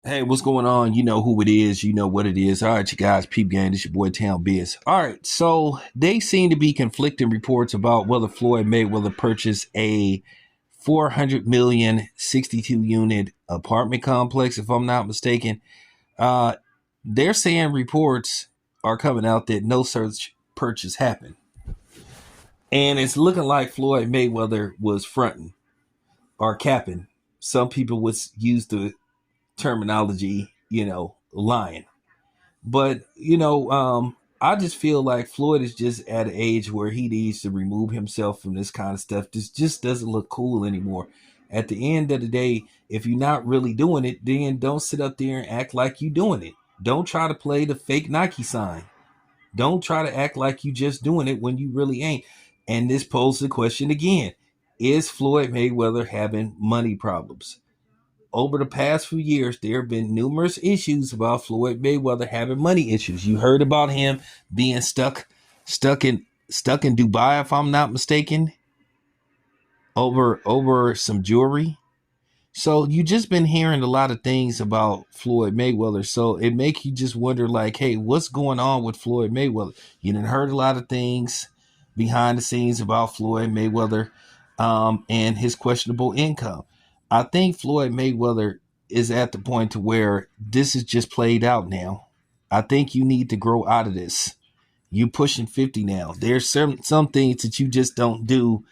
Hey, what's going on? You know who it is. You know what it is. All right, you guys, peep gang. This your boy Town Biz. All right, so they seem to be conflicting reports about whether Floyd Mayweather purchased a 400 million 62 unit apartment complex. If I'm not mistaken, uh, they're saying reports are coming out that no such purchase happened, and it's looking like Floyd Mayweather was fronting or capping. Some people would use the terminology, lying. But I just feel like Floyd is just at an age where he needs to remove himself from this kind of stuff. This just doesn't look cool anymore. At the end of the day, if you're not really doing it, then don't sit up there and act like you're doing it. Don't try to play the fake Nike sign. Don't try to act like you just doing it when you really ain't. And this poses the question again: is Floyd Mayweather having money problems? Over the past few years, there have been numerous issues about Floyd Mayweather having money issues. You heard about him being stuck in stuck in Dubai, if I'm not mistaken, over some jewelry. So you just been hearing a lot of things about Floyd Mayweather. So it make you just wonder, like, hey, what's going on with Floyd Mayweather? You done heard a lot of things behind the scenes about Floyd Mayweather, and his questionable income. I think Floyd Mayweather is at the point to where this is just played out now. I think you need to grow out of this. You pushing 50 now. There's some things that you just don't do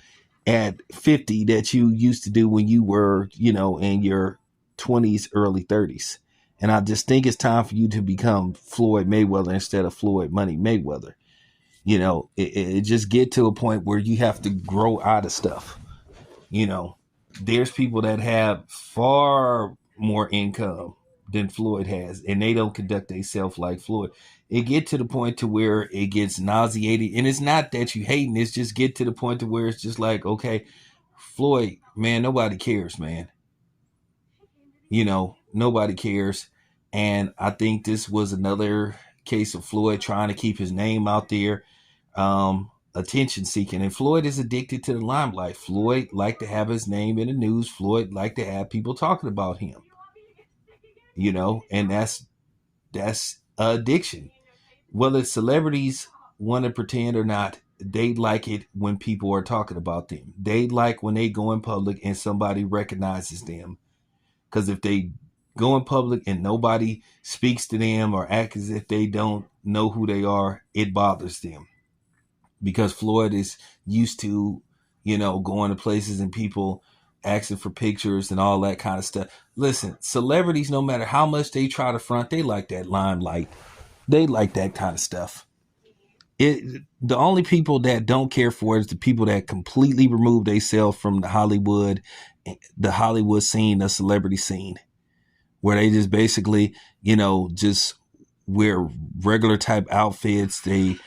at 50 that you used to do when you were, in your 20s, early 30s. And I just think it's time for you to become Floyd Mayweather instead of Floyd Money Mayweather. It just get to a point where you have to grow out of stuff. You know, there's people that have far more income than Floyd has, and they don't conduct themselves like Floyd. It get to the point to where it gets nauseating, and it's not that you hating. It's just get to the point to where it's just like, okay, Floyd, man, nobody cares, man. Nobody cares, and I think this was another case of Floyd trying to keep his name out there, attention seeking. And Floyd is addicted to the limelight. Floyd liked to have his name in the news. Floyd liked to have people talking about him. And that's addiction. Whether celebrities want to pretend or not, they like it when people are talking about them. They like when they go in public and somebody recognizes them. Because if they go in public and nobody speaks to them or act as if they don't know who they are, it bothers them. Because Floyd is used to, going to places and people asking for pictures and all that kind of stuff. Listen, celebrities, no matter how much they try to front, they like that limelight. They like that kind of stuff. The only people that don't care for it is the people that completely remove themselves from the Hollywood scene, the celebrity scene, where they just basically, just wear regular type outfits. They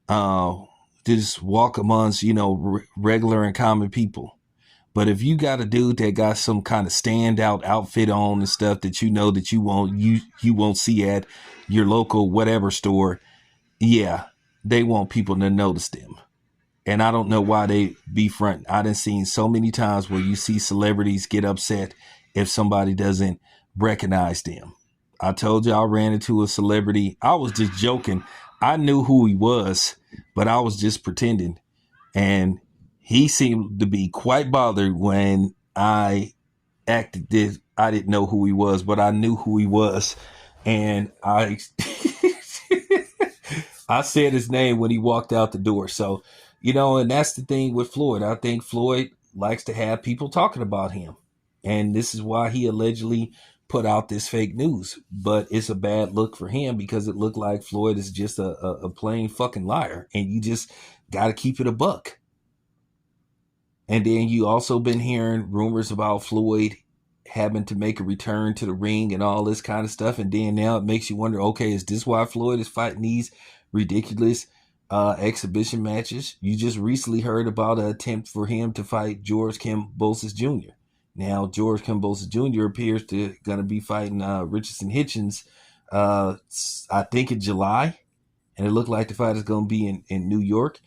uh, just walk amongst, regular and common people. But if you got a dude that got some kind of standout outfit on and stuff that you know that you won't see at your local whatever store, yeah, they want people to notice them. And I don't know why they be front. I done seen so many times where you see celebrities get upset if somebody doesn't recognize them. I told you I ran into a celebrity. I was just joking. I knew who he was, but I was just pretending. And he seemed to be quite bothered when I acted this. I didn't know who he was, but I knew who he was. And I I said his name when he walked out the door. So, and that's the thing with Floyd. I think Floyd likes to have people talking about him. And this is why he allegedly put out this fake news. But it's a bad look for him because it looked like Floyd is just a plain fucking liar. And you just got to keep it a buck. And then you also been hearing rumors about Floyd having to make a return to the ring and all this kind of stuff. And then now it makes you wonder, okay, is this why Floyd is fighting these ridiculous exhibition matches? You just recently heard about an attempt for him to fight George Kambosos Jr. Now, George Kambosos Jr. appears to going to be fighting Richardson Hitchens, I think in July. And it looked like the fight is going to be in New York.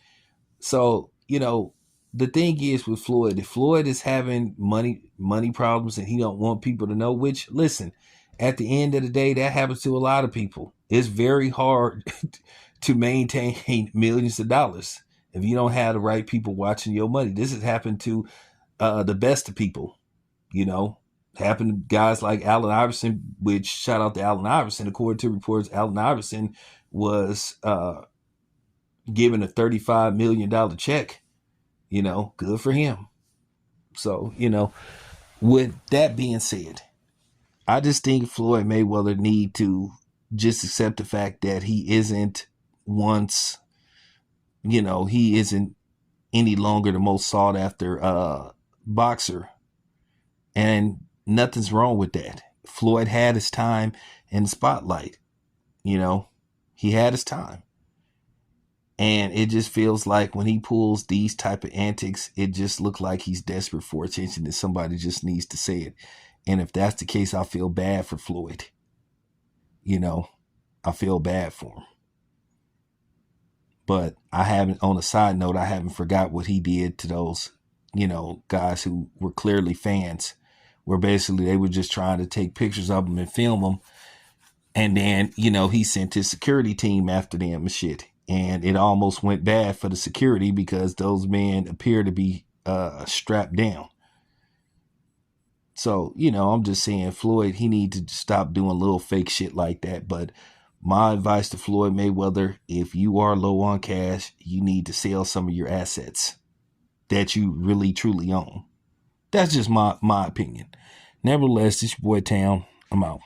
So, the thing is with Floyd, if Floyd is having money problems and he don't want people to know, which listen, At the end of the day, that happens to a lot of people. It's very hard to maintain millions of dollars if you don't have the right people watching your money. This has happened to the best of people, you know. Happened to guys like Allen Iverson, which shout out to Allen Iverson. According to reports, Allen Iverson was given a $35 million check. You know, good for him. So, you know, with that being said, I just think Floyd Mayweather need to just accept the fact that he isn't once, you know, he isn't any longer the most sought after boxer. And nothing's wrong with that. Floyd had his time in the spotlight, you know, he had his time. And it just feels like when he pulls these type of antics, it just looks like he's desperate for attention and somebody just needs to say it. And if that's the case, I feel bad for Floyd. You know, I feel bad for him. But I haven't, on a side note, I haven't forgot what he did to those, you know, guys who were clearly fans, where basically they were just trying to take pictures of him and film them. And then, you know, he sent his security team after them and shit. And it almost went bad for the security because those men appear to be strapped down. So, you know, I'm just saying, Floyd, he needs to stop doing little fake shit like that. But my advice to Floyd Mayweather, if you are low on cash, you need to sell some of your assets that you really, truly own. That's just my opinion. Nevertheless, it's your boy Town. I'm out.